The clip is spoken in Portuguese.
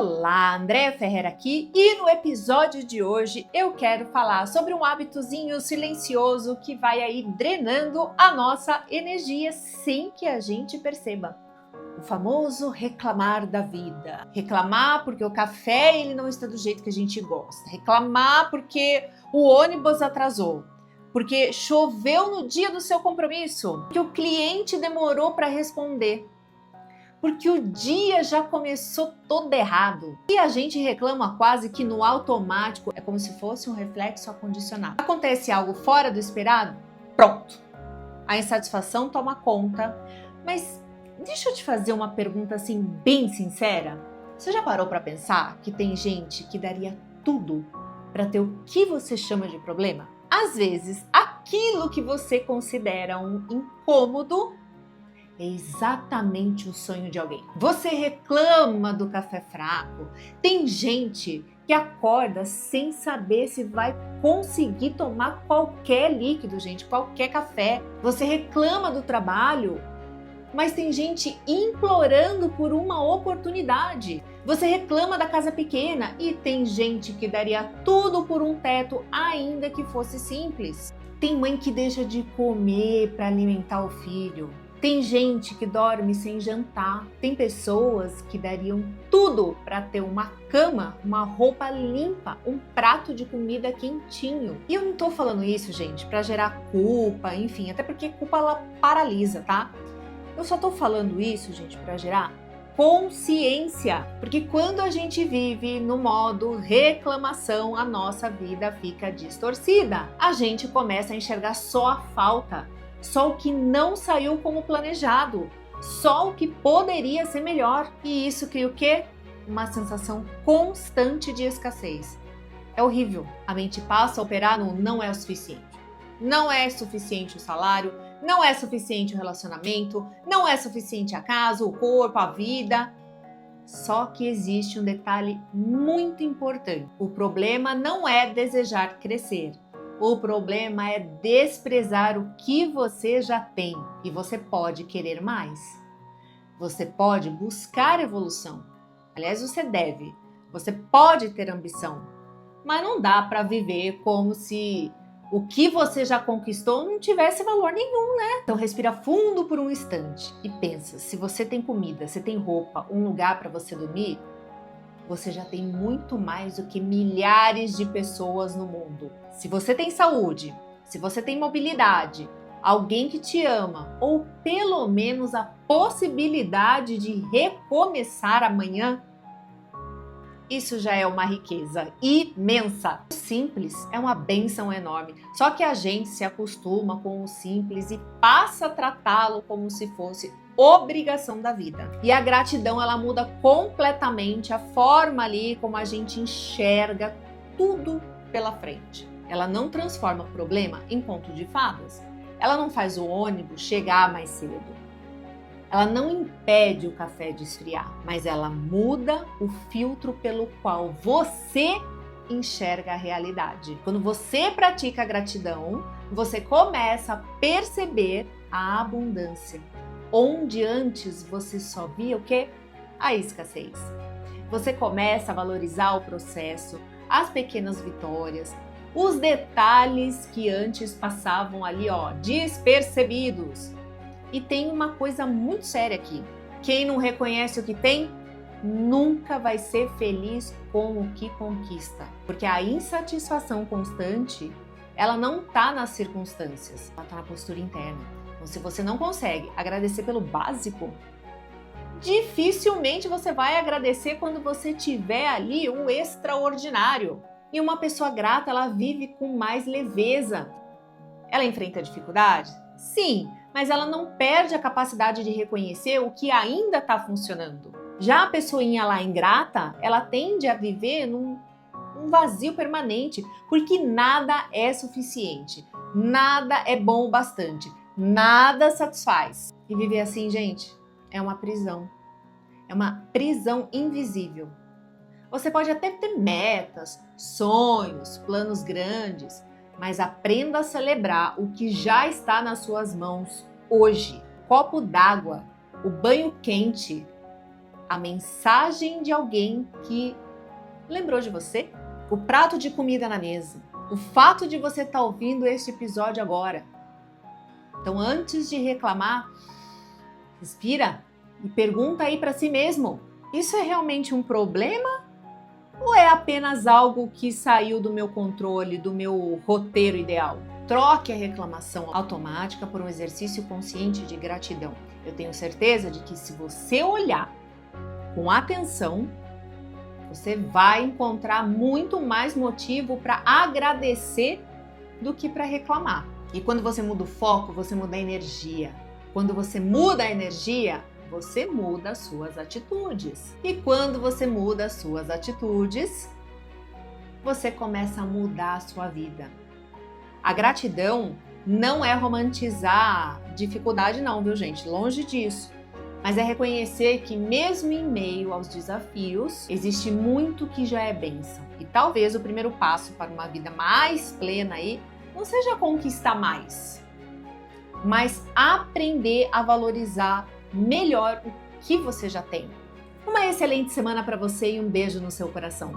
Olá, Andréa Ferreira aqui e no episódio de hoje eu quero falar sobre um hábitozinho silencioso que vai aí drenando a nossa energia sem que a gente perceba. O famoso reclamar da vida. Reclamar porque o café ele não está do jeito que a gente gosta. Reclamar porque o ônibus atrasou. Porque choveu no dia do seu compromisso. Que o cliente demorou para responder. Porque o dia já começou todo errado. E a gente reclama quase que no automático, é como se fosse um reflexo acondicionado. Acontece algo fora do esperado? Pronto! A insatisfação toma conta. Mas deixa eu te fazer uma pergunta assim bem sincera. Você já parou para pensar que tem gente que daria tudo para ter o que você chama de problema? Às vezes, aquilo que você considera um incômodo é exatamente o sonho de alguém. Você reclama do café fraco. Tem gente que acorda sem saber se vai conseguir tomar qualquer líquido, gente, qualquer café. Você reclama do trabalho, mas tem gente implorando por uma oportunidade. Você reclama da casa pequena e tem gente que daria tudo por um teto, ainda que fosse simples. Tem mãe que deixa de comer para alimentar o filho. Tem gente que dorme sem jantar. Tem pessoas que dariam tudo para ter uma cama, uma roupa limpa, um prato de comida quentinho. E eu não tô falando isso, gente, para gerar culpa, enfim, até porque culpa ela paralisa, tá? Eu só tô falando isso, gente, para gerar consciência. Porque quando a gente vive no modo reclamação, a nossa vida fica distorcida. A gente começa a enxergar só a falta. Só o que não saiu como planejado, só o que poderia ser melhor. E isso cria o quê? Uma sensação constante de escassez. É horrível. A mente passa a operar no não é o suficiente. Não é suficiente o salário, não é suficiente o relacionamento, não é suficiente a casa, o corpo, a vida. Só que existe um detalhe muito importante. O problema não é desejar crescer. O problema é desprezar o que você já tem e você pode querer mais. Você pode buscar evolução. Aliás, você deve. Você pode ter ambição. Mas não dá para viver como se o que você já conquistou não tivesse valor nenhum, né? Então respira fundo por um instante e pensa, se você tem comida, você tem roupa, um lugar para você dormir, você já tem muito mais do que milhares de pessoas no mundo. Se você tem saúde, se você tem mobilidade, alguém que te ama, ou pelo menos a possibilidade de recomeçar amanhã, isso já é uma riqueza imensa. O simples é uma bênção enorme. Só que a gente se acostuma com o simples e passa a tratá-lo como se fosse obrigação da vida. E a gratidão, ela muda completamente a forma ali como a gente enxerga tudo pela frente. Ela não transforma o problema em conto de fadas. Ela não faz o ônibus chegar mais cedo. Ela não impede o café de esfriar, mas ela muda o filtro pelo qual você enxerga a realidade. Quando você pratica a gratidão, você começa a perceber a abundância. Onde antes você só via o quê? A escassez. Você começa a valorizar o processo, as pequenas vitórias, os detalhes que antes passavam ali, despercebidos. E tem uma coisa muito séria aqui. Quem não reconhece o que tem, nunca vai ser feliz com o que conquista. Porque a insatisfação constante, ela não está nas circunstâncias, ela está na postura interna. Então, se você não consegue agradecer pelo básico, dificilmente você vai agradecer quando você tiver ali um extraordinário. E uma pessoa grata, ela vive com mais leveza. Ela enfrenta dificuldades? Sim, mas ela não perde a capacidade de reconhecer o que ainda está funcionando. Já a pessoinha lá ingrata, ela tende a viver num vazio permanente, porque nada é suficiente, nada é bom o bastante, nada satisfaz. E viver assim, gente, é uma prisão. É uma prisão invisível. Você pode até ter metas, sonhos, planos grandes, mas aprenda a celebrar o que já está nas suas mãos hoje. Copo d'água, o banho quente, a mensagem de alguém que lembrou de você, o prato de comida na mesa, o fato de você estar ouvindo este episódio agora. Então, antes de reclamar, respira e pergunta aí para si mesmo: isso é realmente um problema ou é apenas algo que saiu do meu controle, do meu roteiro ideal? Troque a reclamação automática por um exercício consciente de gratidão. Eu tenho certeza de que se você olhar com atenção, você vai encontrar muito mais motivo para agradecer do que para reclamar. E quando você muda o foco, você muda a energia. Quando você muda a energia, você muda as suas atitudes. E quando você muda as suas atitudes, você começa a mudar a sua vida. A gratidão não é romantizar dificuldade não, viu gente? Longe disso. Mas é reconhecer que mesmo em meio aos desafios, existe muito que já é bênção. E talvez o primeiro passo para uma vida mais plena aí não seja conquistar mais, mas aprender a valorizar melhor o que você já tem. Uma excelente semana para você e um beijo no seu coração.